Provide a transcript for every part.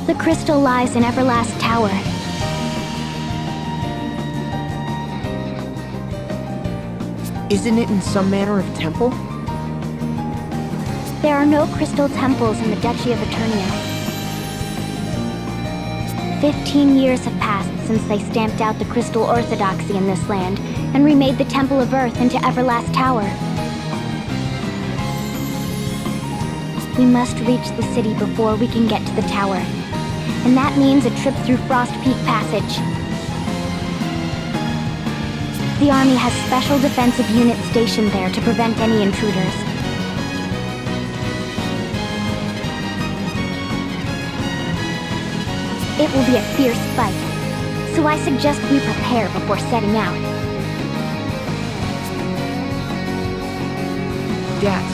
The crystal lies in Everlast Tower. Isn't it in some manner of temple? There are no crystal temples in the Duchy of Eternia. 15 years have passed since they stamped out the crystal orthodoxy in this land and remade the Temple of Earth into Everlast Tower. We must reach the city before we can get to the tower, and that means a trip through Frost Peak Passage. The army has special defensive units stationed there to prevent any intruders. It will be a fierce fight, so I suggest we prepare before setting out. Dats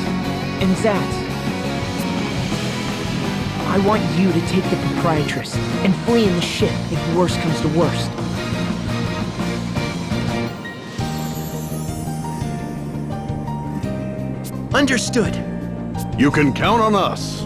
and Zats, I want you to take the proprietress and flee in the ship if worst comes to worst. Understood. You can count on us.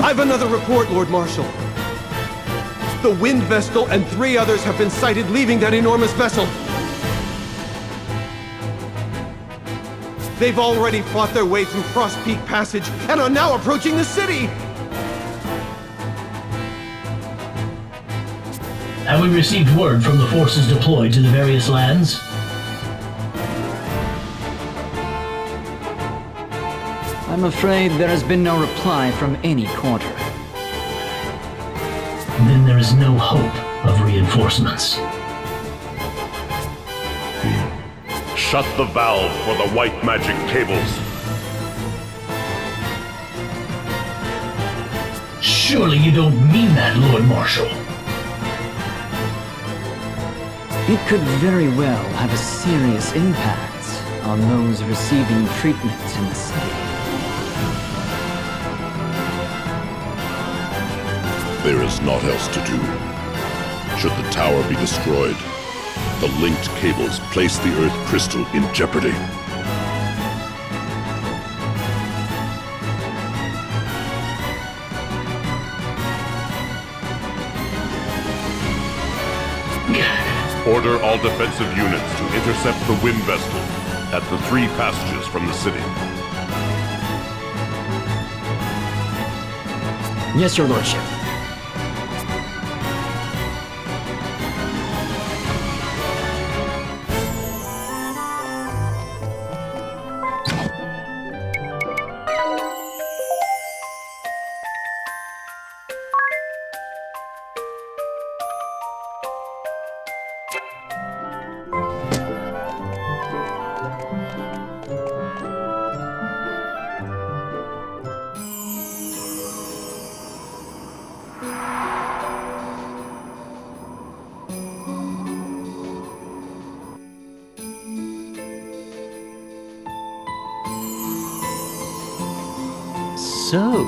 I've another report, Lord Marshal. The Wind Vestal and 3 others have been sighted leaving that enormous vessel. They've already fought their way through Frost Peak Passage and are now approaching the city! Have we received word from the forces deployed to the various lands? I'm afraid there has been no reply from any quarter. Then there is no hope of reinforcements. Shut the valve for the white magic cables. Surely you don't mean that, Lord Marshal. It could very well have a serious impact on those receiving treatment in the city. There is naught else to do. Should the tower be destroyed, the linked cables place the Earth crystal in jeopardy. Order all defensive units to intercept the Wind Vestal at the 3 passages from the city. Yes, your lordship. So,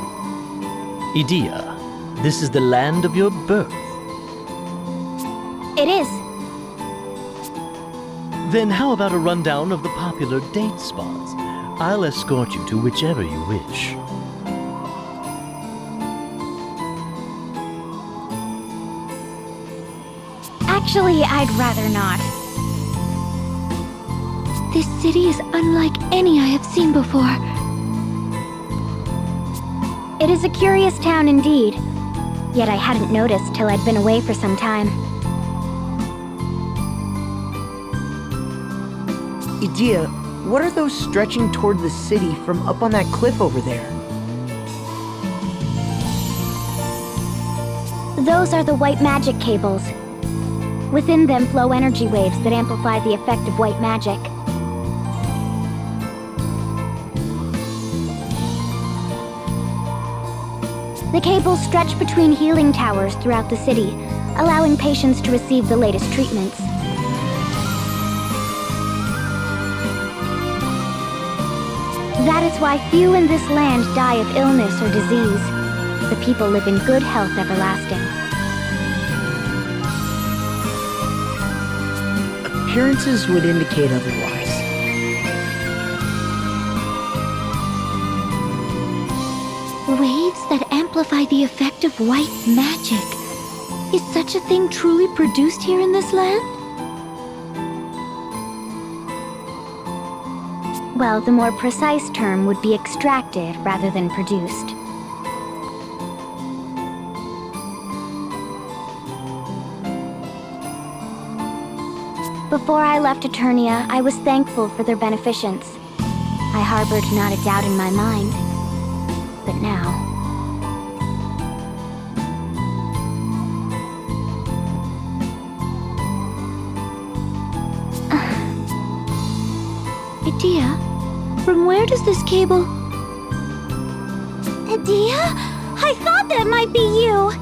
Edea, this is the land of your birth. It is. Then how about a rundown of the popular date spots? I'll escort you to whichever you wish. Actually, I'd rather not. This city is unlike any I have seen before. It is a curious town indeed, yet I hadn't noticed till I'd been away for some time. Edea, what are those stretching toward the city from up on that cliff over there? Those are the white magic cables. Within them flow energy waves that amplify the effect of white magic. The cables stretch between healing towers throughout the city, allowing patients to receive the latest treatments. That is why few in this land die of illness or disease. The people live in good health everlasting. Appearances would indicate otherwise. Waves that amplify the effect of white magic. Is such a thing truly produced here in this land? Well, the more precise term would be extracted rather than produced. Before I left Eternia, I was thankful for their beneficence. I harbored not a doubt in my mind. But now... Edea? From where does this cable... Edea? I thought that might be you!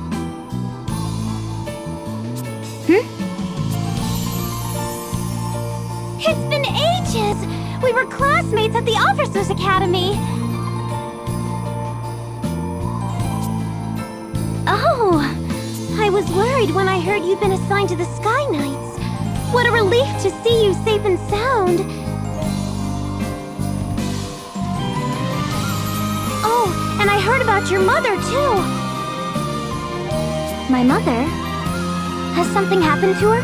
It's been ages! We were classmates at the Officers' Academy! Oh! I was worried when I heard you'd been assigned to the Sky Knights. What a relief to see you safe and sound! Oh, And I heard about your mother, too. My mother? Has something happened to her?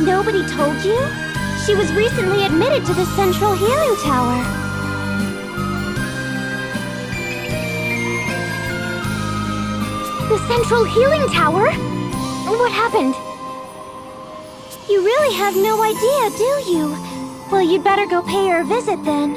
Nobody told you? She was recently admitted to the Central Healing Tower. The Central Healing Tower? What happened? You really have no idea, do you? Well, you'd better go pay her a visit then.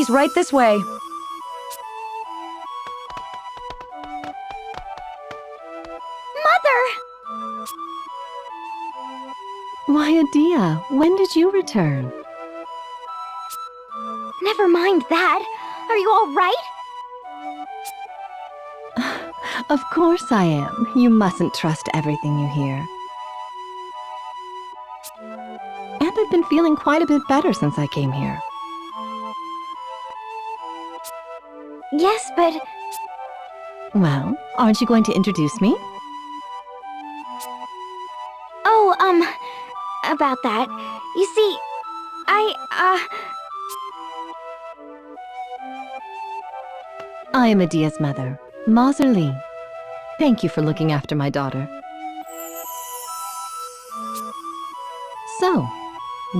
She's right this way. Mother! Why, Adia, when did you return? Never mind that. Are you all right? Of course I am. You mustn't trust everything you hear. And I've been feeling quite a bit better since I came here. Yes, but Well, aren't you going to introduce me? oh, about that. You see, I am Adia's mother, Mazer Lee. Thank you for looking after my daughter. So,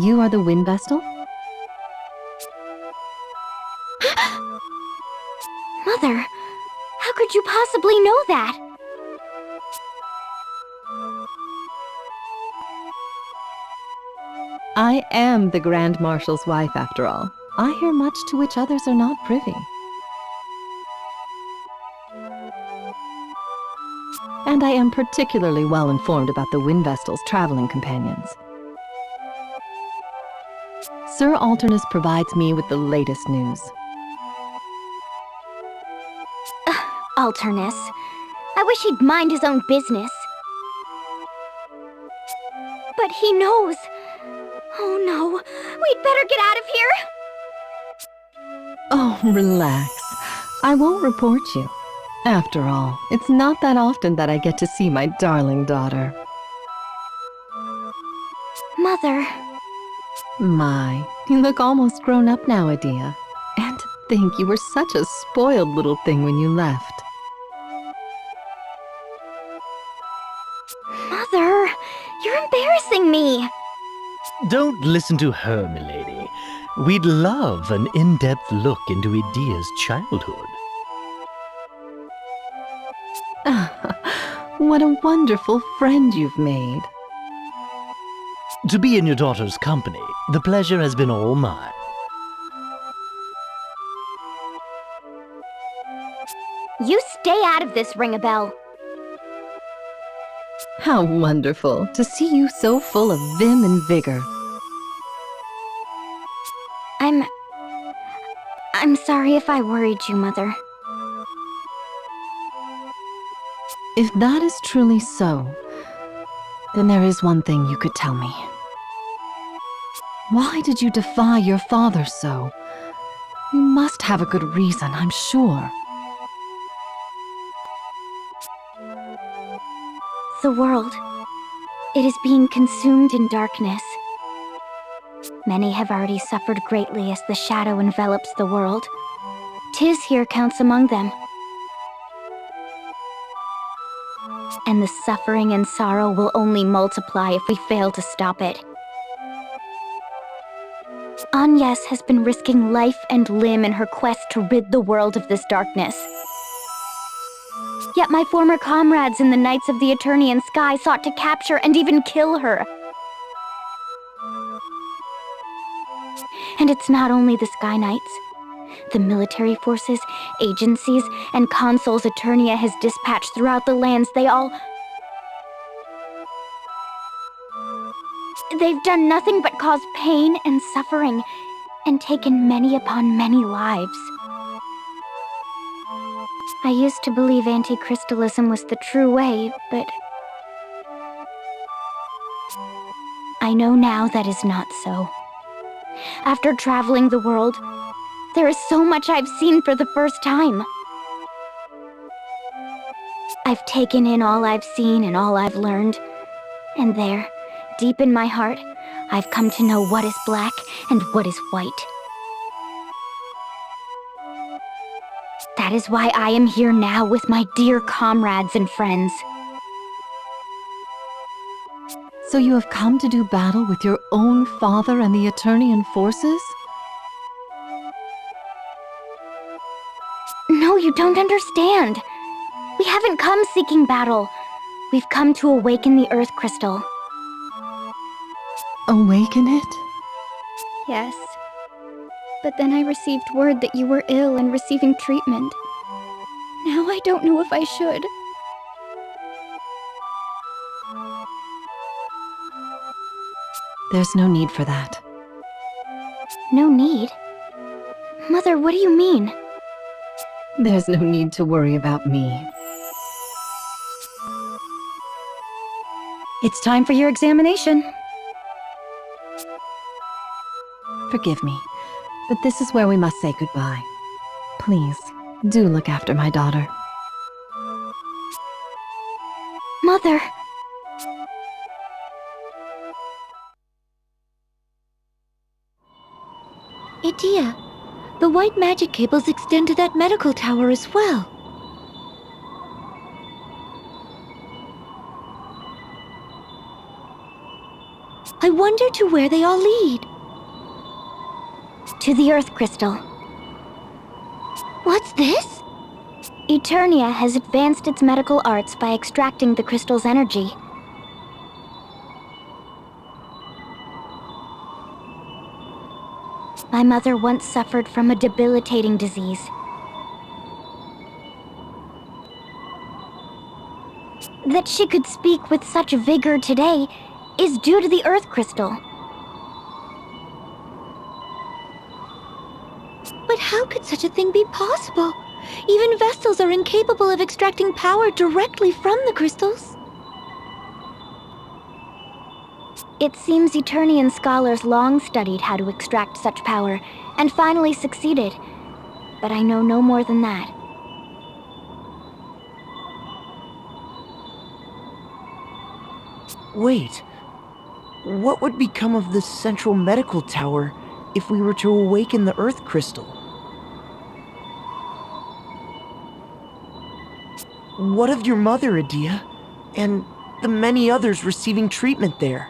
you are the Wind Vestal? Mother, how could you possibly know that? I am the Grand Marshal's wife, after all. I hear much to which others are not privy. And I am particularly well informed about the Wind Vestal's traveling companions. Sir Alternus provides me with the latest news. Alternus. I wish he'd mind his own business. But he knows. Oh no, we'd better get out of here! Oh, relax. I won't report you. After all, it's not that often that I get to see my darling daughter. Mother. My, you look almost grown up now, Adia. And to think you were such a spoiled little thing when you left. Mother, you're embarrassing me. Don't listen to her, milady. We'd love an in-depth look into Adia's childhood. What a wonderful friend you've made. To be in your daughter's company, the pleasure has been all mine. You stay out of this, Ring-a-Bell. How wonderful to see you so full of vim and vigor. I'm sorry if I worried you, Mother. If that is truly so, then there is one thing you could tell me. Why did you defy your father so? You must have a good reason, I'm sure. The world. It is being consumed in darkness. Many have already suffered greatly as the shadow envelops the world. 'Tis here counts among them. And the suffering and sorrow will only multiply if we fail to stop it. Agnes has been risking life and limb in her quest to rid the world of this darkness. Yet my former comrades in the Knights of the Eternian Sky sought to capture and even kill her. And it's not only the Sky Knights. The military forces, agencies, and consuls Eternia has dispatched throughout the lands, they've done nothing but cause pain and suffering, and taken many upon many lives. I used to believe anti-crystalism was the true way, but I know now that is not so. After traveling the world, there is so much I've seen for the first time. I've taken in all I've seen and all I've learned, and there, deep in my heart, I've come to know what is black and what is white. That is why I am here now with my dear comrades and friends. So you have come to do battle with your own father and the Eternian forces? No, you don't understand. We haven't come seeking battle. We've come to awaken the Earth Crystal. Awaken it? Yes. But then I received word that you were ill and receiving treatment. Now I don't know if I should. There's no need for that. No need? Mother, what do you mean? There's no need to worry about me. It's time for your examination. Forgive me, but this is where we must say goodbye. Please, do look after my daughter. Mother! Idia, the white magic cables extend to that medical tower as well. I wonder to where they all lead. To the Earth Crystal. What's this? Eternia has advanced its medical arts by extracting the crystal's energy. My mother once suffered from a debilitating disease. That she could speak with such vigor today is due to the Earth Crystal. But how could such a thing be possible? Even Vestals are incapable of extracting power directly from the crystals. It seems Eternian scholars long studied how to extract such power, and finally succeeded. But I know no more than that. Wait. What would become of the central medical tower if we were to awaken the Earth Crystal? What of your mother, Idia? And the many others receiving treatment there?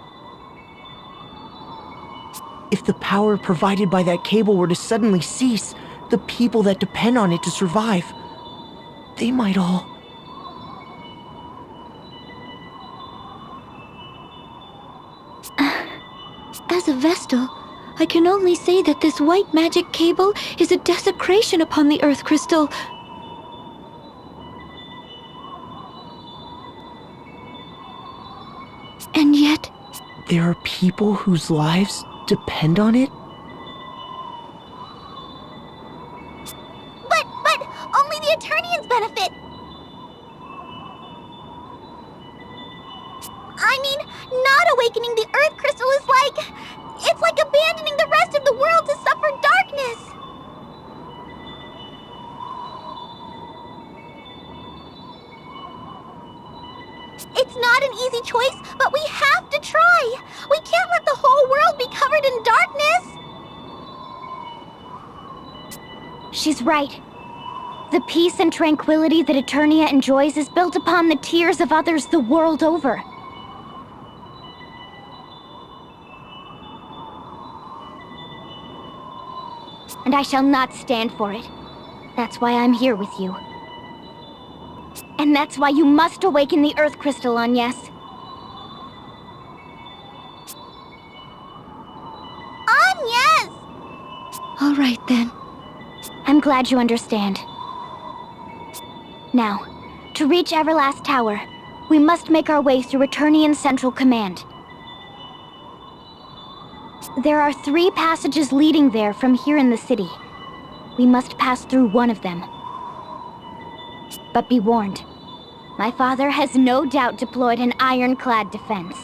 If the power provided by that cable were to suddenly cease, the people that depend on it to survive, they might all... As a Vestal, I can only say that this white magic cable is a desecration upon the Earth Crystal. And yet... There are people whose lives depend on it? But only the Eternians benefit! I mean, not awakening the Earth Crystal is like... It's like abandoning the rest of the world to suffer darkness! It's not an easy choice, but we have to try! We can't let the whole world be covered in darkness! She's right. The peace and tranquility that Eternia enjoys is built upon the tears of others the world over. And I shall not stand for it. That's why I'm here with you. And that's why you must awaken the Earth Crystal, Agnes. Agnes! All right, then. I'm glad you understand. Now, to reach Everlast Tower, we must make our way through Eternian Central Command. There are 3 passages leading there from here in the city. We must pass through one of them. But be warned, my father has no doubt deployed an ironclad defense.